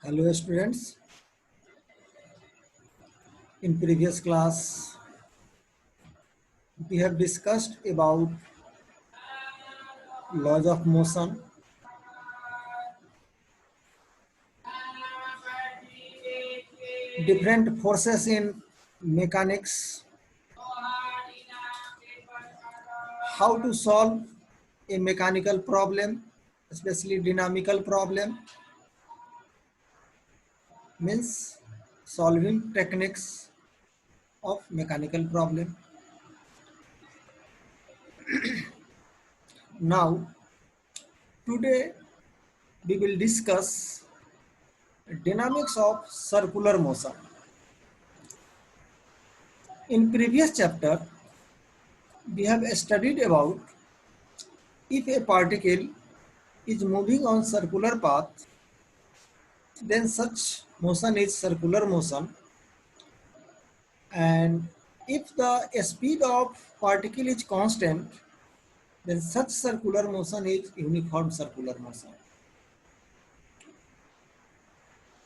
Hello students, in previous class we have discussed about laws of motion, different forces in mechanics, how to solve a mechanical problem, especially dynamical problem, means solving techniques of mechanical problem. Now today we will discuss dynamics of circular motion. In previous chapter we have studied about if a particle is moving on circular path, then such motion is circular motion, and if the speed of particle is constant, then such circular motion is uniform circular motion.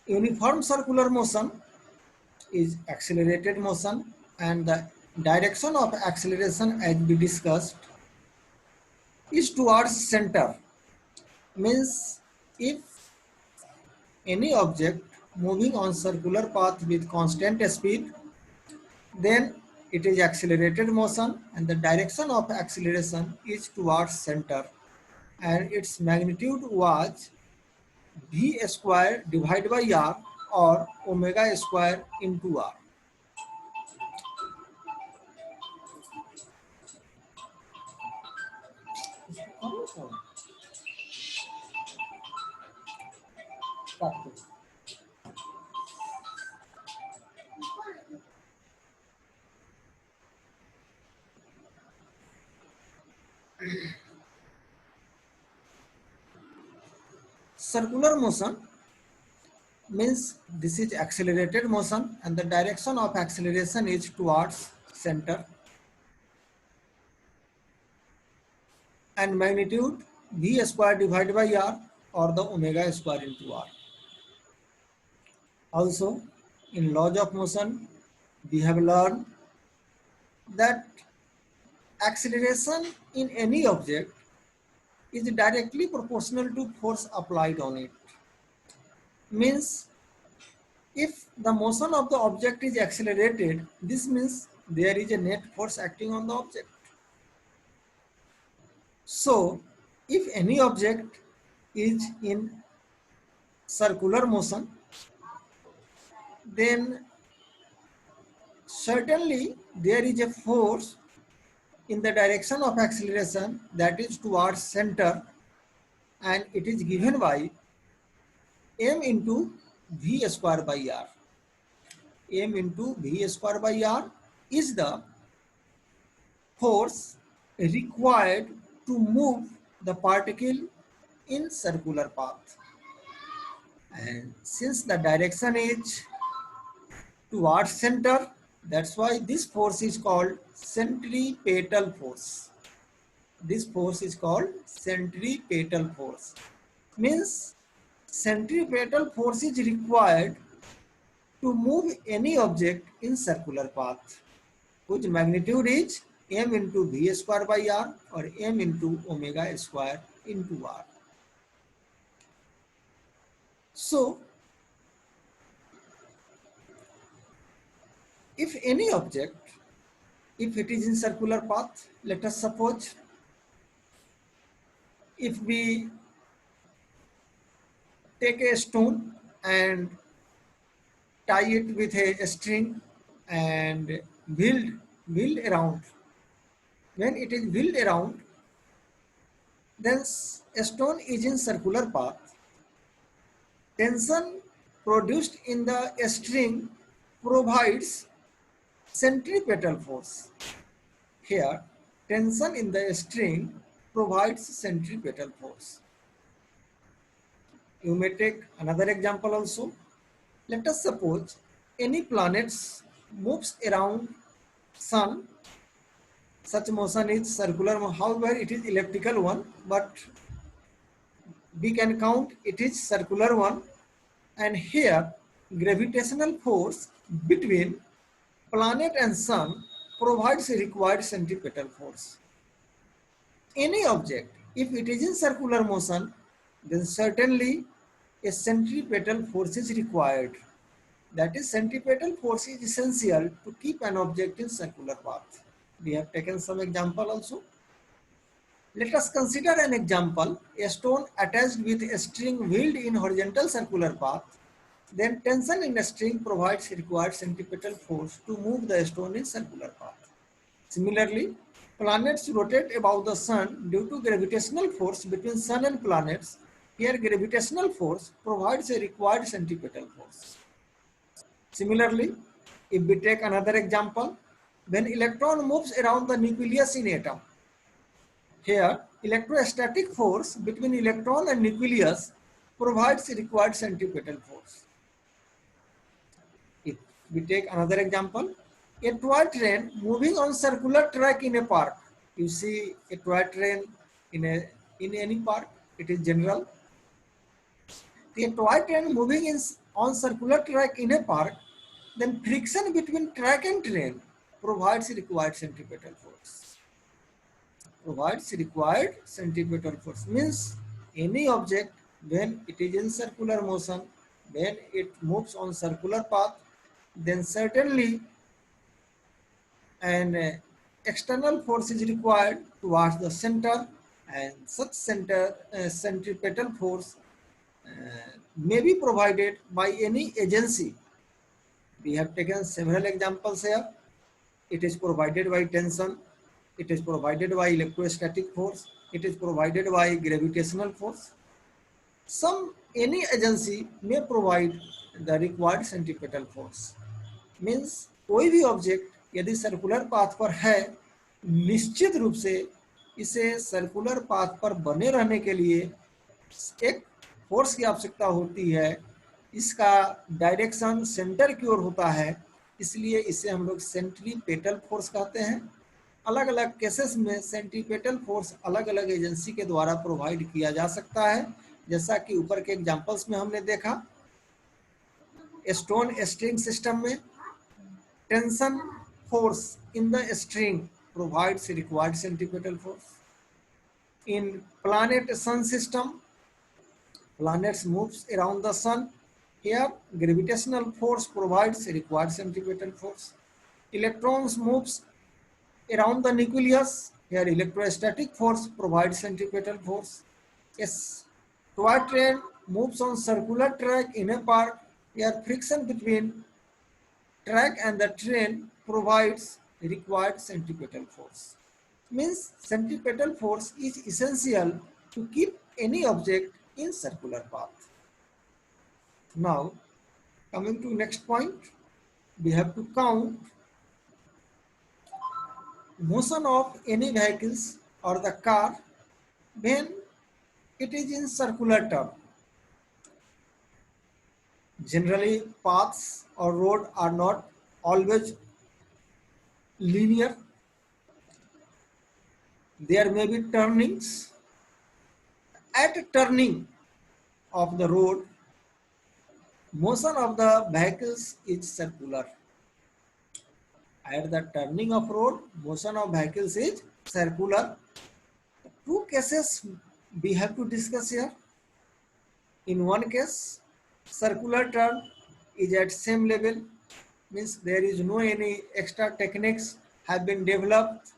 Uniform circular motion is accelerated motion, and the direction of acceleration, as we discussed, is towards center. Means if any object moving on circular path with constant speed, then it is accelerated motion, and the direction of acceleration is towards center, and its magnitude was v square divided by r, or omega square into r. Circular motion means this is accelerated motion, and the direction of acceleration is towards center, and magnitude v square divided by r, or the omega square into r. Also, in laws of motion, we have learned that acceleration in any object is directly proportional to force applied on it. Means if the motion of the object is accelerated, this means there is a net force acting on the object. So if any object is in circular motion, then certainly there is a force in the direction of acceleration that is towards center, and it is given by m into v square by r. M into v square by r is the force required to move the particle in circular path. And since the direction is towards center, that's why this force is called centripetal force. This force is called centripetal force. Means centripetal force is required to move any object in circular path, whose magnitude is m into v square by r, or m into omega square into r. So if any object, if it is in circular path, let us suppose if we take a stone and tie it with a string and wheel around. When it is wheeled around, then a stone is in circular path. Tension produced in the string provides centripetal force. Here, tension in the string provides centripetal force. You may take another example also. Let us suppose any planet moves around sun. Such motion is circular, however it is elliptical one, but we can count it is circular one. and here gravitational force between planet and sun provides a required centripetal force. Any object, if it is in circular motion, then certainly a centripetal force is required. That is, centripetal force is essential to keep an object in circular path. We have taken some example also. Let us consider an example, a stone attached with a string wheeled in horizontal circular path. Then tension in the string provides required centripetal force to move the stone in circular path. Similarly, planets rotate about the sun due to gravitational force between sun and planets. Here gravitational force provides a required centripetal force. Similarly, if we take another example, when electron moves around the nucleus in atom, here electrostatic force between electron and nucleus provides required centripetal force. If we take another example, a toy train moving on circular track in a park. You see a toy train in any park, it is general. A toy train moving on circular track in a park, then friction between track and train provides required centripetal force. Provides required centripetal force means any object when it is in circular motion, when it moves on circular path, then certainly an external force is required towards the center, and such centripetal force may be provided by any agency. We have taken several examples here. It is provided by tension, it is provided by electrostatic force, it is provided by gravitational force. Any agency may provide the required centripetal force. Means कोई भी object यदि circular path पर है, निश्चित रूप से इसे circular path पर बने रहने के लिए एक फोर्स की आवश्यकता होती है। इसका डायरेक्शन सेंटर की ओर होता है, इसलिए इसे हम लोग सेंट्रीपेटल फोर्स कहते हैं। अलग अलग केसेस में सेंट्रीपेटल फोर्स अलग अलग एजेंसी के द्वारा प्रोवाइड किया जा सकता है, जैसा कि ऊपर के एग्जांपल्स में हमने देखा। स्टोन स्ट्रिंग सिस्टम में tension force in the string provides required centripetal force. In planet sun system, planets moves around the sun. Here gravitational force provides required centripetal force. Electrons moves around the nucleus. Here electrostatic force provides centripetal force. Yes, toy train moves on circular track in a park. Here friction between track and the train provides required centripetal force. Means centripetal force is essential to keep any object in circular path. Now, coming to next point, we have to count motion of any vehicles or the car when it is in circular term. Generally, paths or road are not always linear. There may be turnings. At turning of the road, motion of the vehicles is circular. At the turning of road, motion of vehicles is circular. Two cases we have to discuss here. In one case, circular turn is at same level, means there is no any extra techniques have been developed,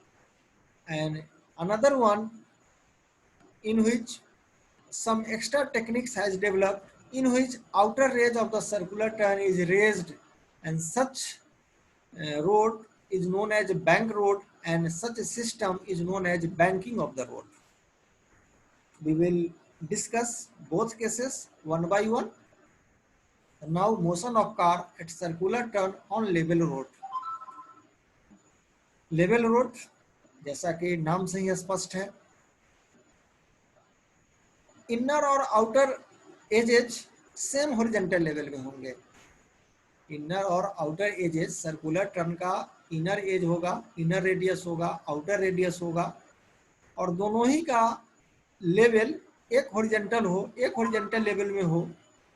and another one in which some extra techniques has developed, in which outer edge of the circular turn is raised, and such road is known as a bank road, and such a system is known as banking of the road. We will discuss both cases one by one. Now motion of car at circular turn on level road. Level road जैसा कि नाम से ही स्पष्ट है, inner और outer edges same horizontal level में होंगे। Inner और आउटर एजेज सर्कुलर टर्न का इनर एज होगा, इनर रेडियस होगा, आउटर रेडियस होगा, और दोनों ही का लेवल एक हॉरिजॉन्टल हो, एक हॉरिजॉन्टल लेवल में हो,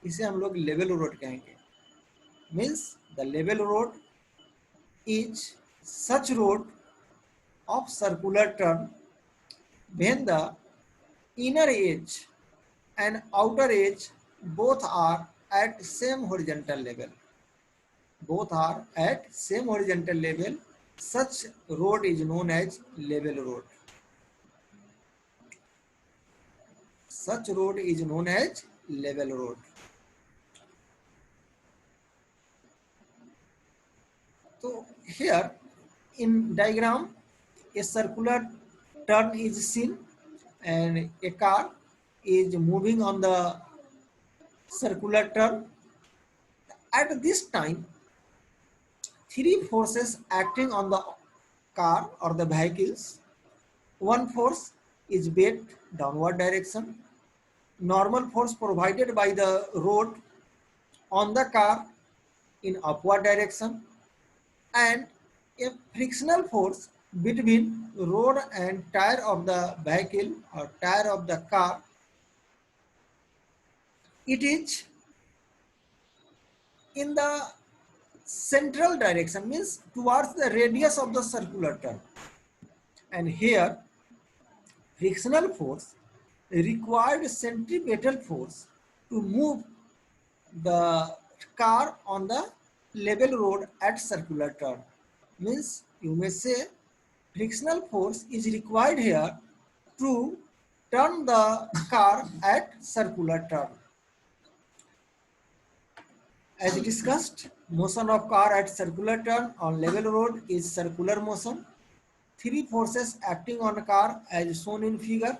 इसे हम लोग लेवल रोड कहेंगे। Means the level road is such road of circular turn when the inner edge and outer edge both are at same horizontal level. Both are at same horizontal level. Such road is known as level road. Such road is known as level road. So here in diagram, a circular turn is seen and a car is moving on the circular turn. At this time, three forces acting on the car or the vehicles. One force is bent downward direction. Normal force provided by the road on the car in upward direction, and a frictional force between road and tire of the vehicle or tire of the car. It is in the central direction, means towards the radius of the circular turn. And here frictional force required centripetal force to move the car on the level road at circular turn. Means you may say frictional force is required here to turn the car at circular turn. As discussed, motion of car at circular turn on level road is circular motion. Three forces acting on car as shown in figure: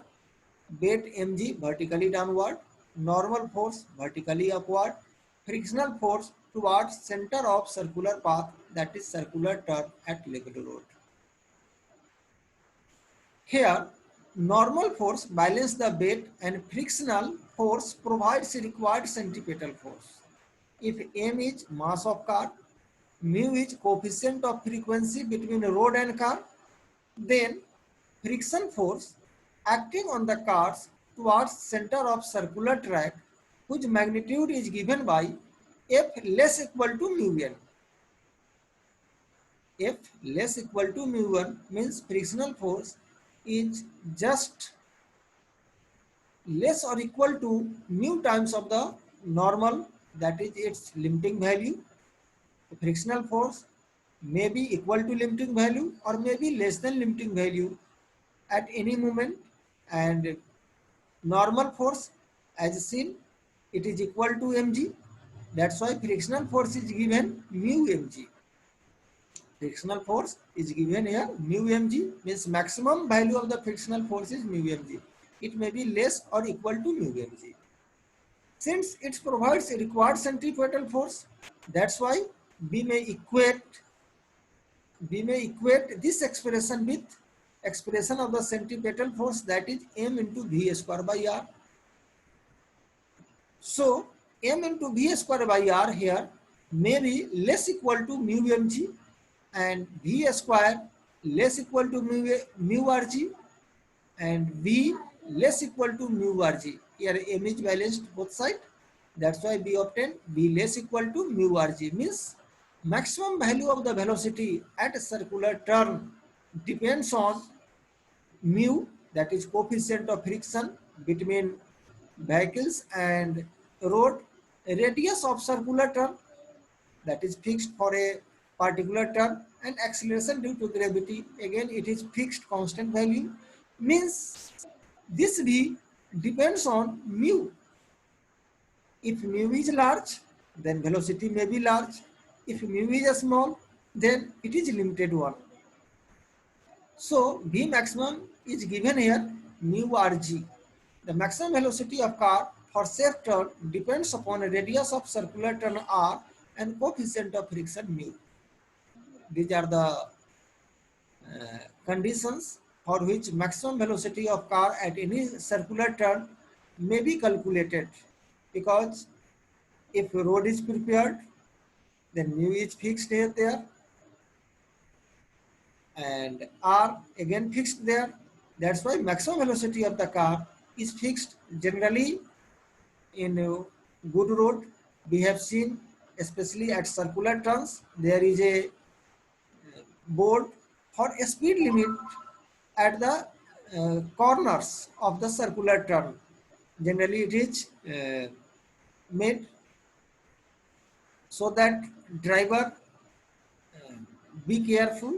weight mg vertically downward, normal force vertically upward, frictional force towards center of circular path, that is circular turn at level road. Here, normal force balance the weight and frictional force provides required centripetal force. If m is mass of car, mu is coefficient of frequency between road and car, then friction force acting on the cars towards center of circular track, whose magnitude is given by F less equal to mu n. F less equal to mu 1 means frictional force is just less or equal to mu times of the normal, that is its limiting value. The frictional force may be equal to limiting value or may be less than limiting value at any moment, and normal force as seen, it is equal to mg. That's why frictional force is given mu mg. Frictional force is given here mu mg, means maximum value of the frictional force is mu mg. It may be less or equal to mu mg. Since it provides a required centripetal force, that's why we may equate this expression with expression of the centripetal force, that is m into v square by r. So m into v square by r here may be less equal to mu mg and v square less equal to mu rg and v less equal to mu rg. Here m is balanced both sides. That's why we obtain v less equal to mu rg, means maximum value of the velocity at a circular turn depends on mu, that is coefficient of friction between vehicles, and road radius of circular turn, that is fixed for a particular turn, and acceleration due to gravity, again it is fixed constant value, means this v depends on mu. If mu is large, then velocity may be large. If mu is small, then it is limited one. So v maximum is given here mu rg. The maximum velocity of car for safe turn depends upon a radius of circular turn r and coefficient of friction mu. These are the conditions for which maximum velocity of car at any circular turn may be calculated, because if road is prepared, then mu is fixed here there and r again fixed there. That's why maximum velocity of the car is fixed generally in good road. We have seen, especially at circular turns, there is a board for a speed limit at the corners of the circular turn. Generally, it is made so that driver be careful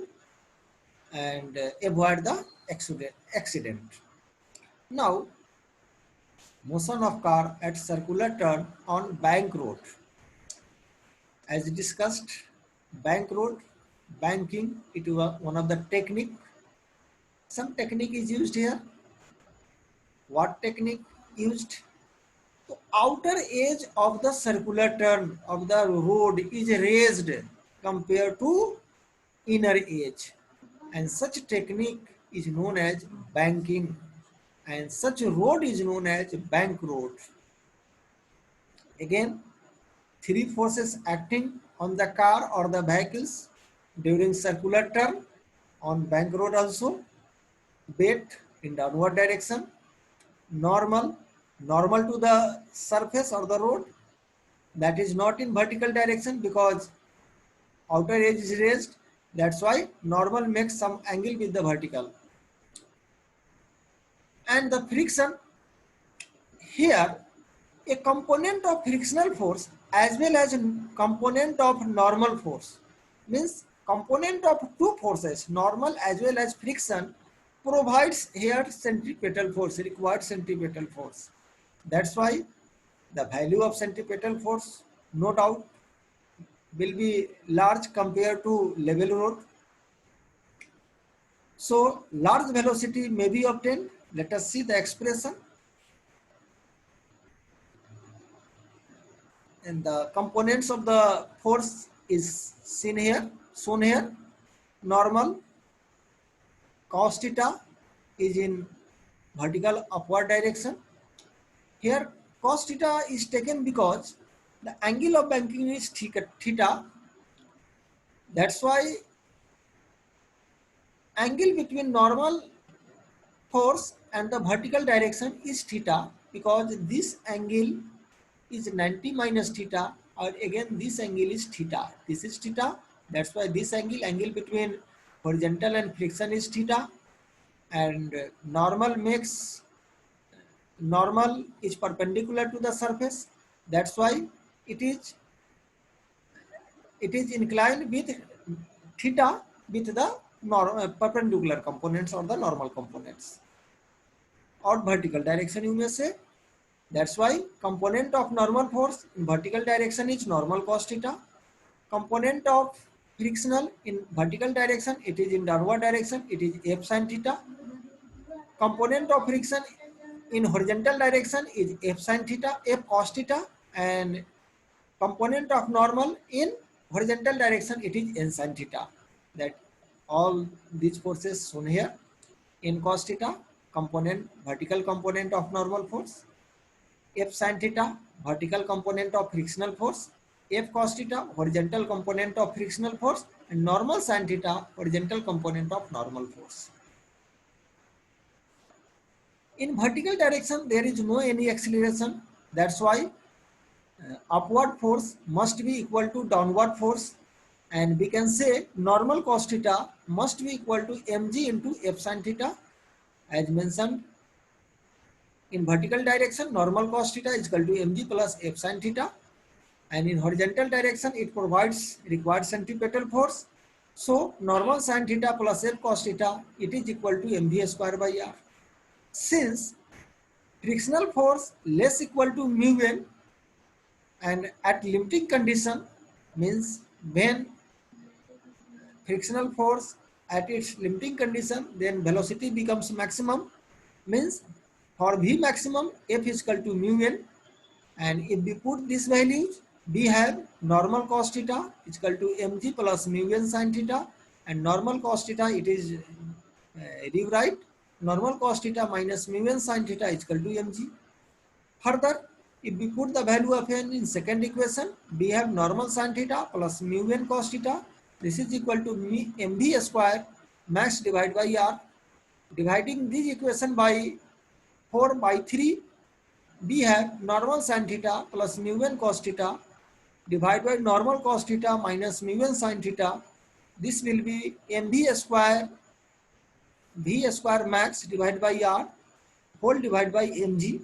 and avoid the accident. Now, motion of car at circular turn on bank road. As discussed, bank road, banking, it was one of the technique. Some technique is used here. What technique used? The outer edge of the circular turn of the road is raised compared to inner edge, and such technique is known as banking, and such road is known as bank road. Again, three forces acting on the car or the vehicles during circular turn on bank road also: weight in downward direction, normal to the surface or the road, that is not in vertical direction because outer edge is raised, that's why normal makes some angle with the vertical, and the friction. Here a component of frictional force as well as a component of normal force, means component of two forces, normal as well as friction, provides here centripetal force, required centripetal force. That's why the value of centripetal force, no doubt, will be large compared to level road. So large velocity may be obtained. Let us see the expression. And the components of the force is shown here. Normal cos theta is in vertical upward direction. Here cos theta is taken because the angle of banking is theta. That's why angle between normal force and the vertical direction is theta, because this angle is 90 minus theta, or again this angle is theta. This is theta. That's why this angle between horizontal and friction is theta, and normal is perpendicular to the surface. That's why it is inclined with theta with the perpendicular components or the normal components, or vertical direction you may say. That's why component of normal force in vertical direction is normal cos theta. Component of frictional in vertical direction, it is in downward direction, it is f sin theta. Component of friction in horizontal direction is f sin theta, f cos theta, and component of normal in horizontal direction, it is n sin theta. That all these forces shown here. N cos theta, vertical component of normal force; f sin theta, vertical component of frictional force; f cos theta, horizontal component of frictional force; and normal sin theta, horizontal component of normal force. In vertical direction, there is no any acceleration. That's why upward force must be equal to downward force, and we can say normal cos theta must be equal to mg into f sin theta. As mentioned, in vertical direction, normal cos theta is equal to mg plus f sin theta, and in horizontal direction, it provides required centripetal force. So normal sin theta plus f cos theta, it is equal to mv square by r. Since frictional force less equal to mu n, and at limiting condition, means when frictional force at its limiting condition, then velocity becomes maximum, means for v maximum f is equal to mu n, and if we put these values, we have normal cos theta is equal to mg plus mu n sin theta, and normal cos theta, it is rewrite normal cos theta minus mu n sin theta is equal to mg. Further, if we put the value of n in second equation, we have normal sin theta plus mu n cos theta. This is equal to mv square max divided by r. Dividing this equation by 4 by 3, we have normal sin theta plus mu n cos theta divided by normal cos theta minus mu n sin theta. This will be mv square v square max divided by r whole divided by mg.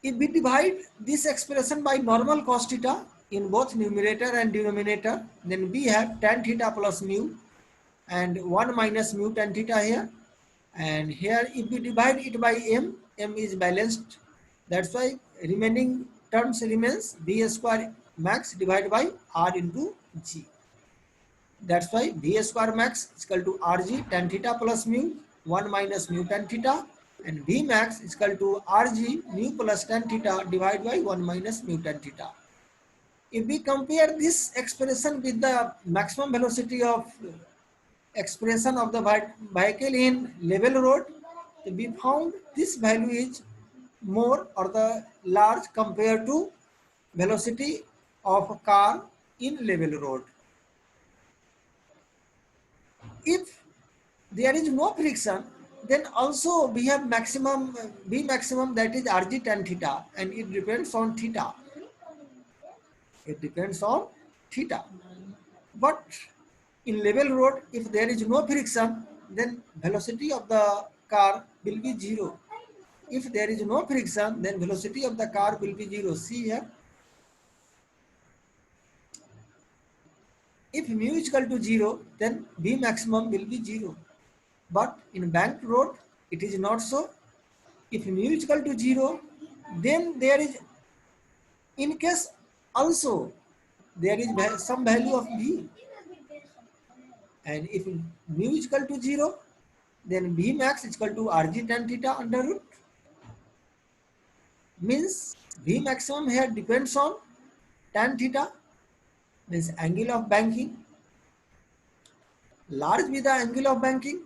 If we divide this expression by normal cos theta in both numerator and denominator, then we have tan theta plus mu and 1 minus mu tan theta here. And here if we divide it by m is balanced. That's why remaining terms remains v square max divided by r into g. That's why v square max is equal to rg tan theta plus mu 1 minus mu tan theta, and v max is equal to rg mu plus tan theta divided by 1 minus mu tan theta. If we compare this expression with the maximum velocity of expression of the vehicle in level road, we found this value is more or the large compared to velocity of a car in level road. If there is no friction, then also we have maximum v maximum, that is rg tan theta, and it depends on theta. It depends on theta. But in level road, if there is no friction, then velocity of the car will be 0. If there is no friction, then velocity of the car will be 0. See here. If mu is equal to 0, then v maximum will be 0. But in banked road, it is not so. If mu is equal to 0, then there is, in case also, there is some value of v. And if mu is equal to 0, then v max is equal to rg tan theta under root. Means v maximum here depends on tan theta, means angle of banking. Large with the angle of banking,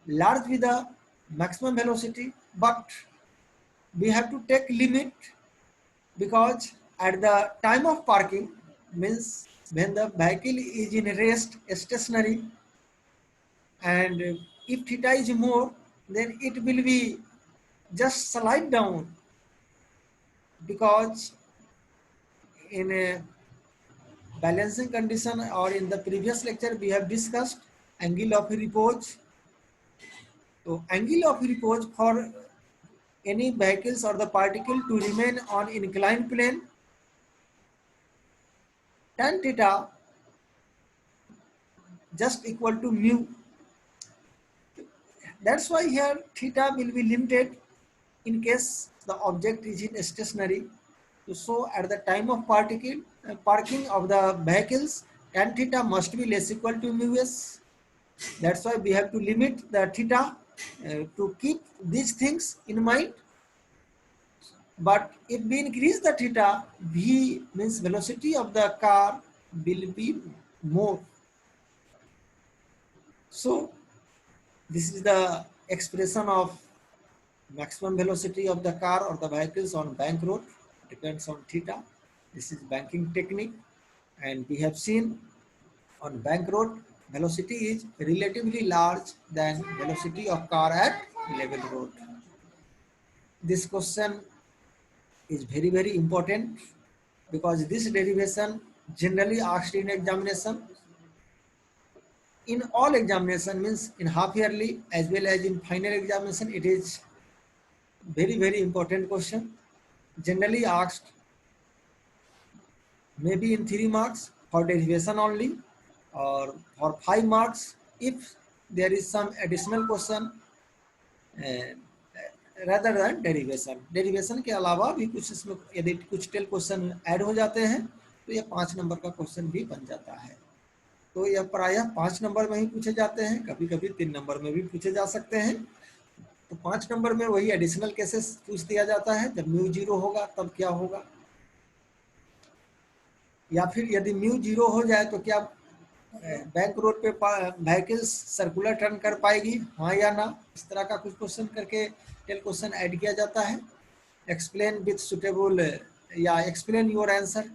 large with the maximum velocity, but we have to take limit, because at the time of parking, means when the vehicle is in rest, stationary, and if theta is more, then it will be just slide down, because in a balancing condition, or in the previous lecture we have discussed angle of repose. So angle of repose for any vehicles or the particle to remain on inclined plane, tan theta just equal to mu. That's why here theta will be limited in case the object is in stationary. So at the time of parking of the vehicles, tan theta must be less equal to mu s. That's why we have to limit the theta to keep these things in mind. But if we increase the theta, v means velocity of the car will be more. So this is the expression of maximum velocity of the car or the vehicles on bank road. Depends on theta. This is banking technique, and we have seen on bank road velocity is relatively large than velocity of car at level road. This question is very important, because this derivation generally asked in examination. In all examination, means in half yearly as well as in final examination, it is very important question, generally asked, maybe in 3 marks for derivation only, or for 5 marks if there is some additional question rather than derivation. Derivation के अलावा भी कुछ इसमें यदि कुछ tell question add हो जाते हैं तो ये 5 नंबर का क्वेश्चन भी बन जाता है. तो यह प्रायः 5 नंबर में ही पूछे जाते हैं, कभी कभी 3 नंबर में भी पूछे जा सकते हैं. तो 5 नंबर में वही एडिशनल केसेस पूछ दिया जाता है, जब म्यू 0 होगा तब क्या होगा, या फिर यदि म्यू 0 हो जाए तो क्या बैंक रोड पे व्हीकल्स सर्कुलर टर्न कर पाएगी, हाँ या ना. इस तरह का कुछ क्वेश्चन करके टेल क्वेश्चन ऐड किया जाता है. एक्सप्लेन विथ सुटेबल या एक्सप्लेन योर आंसर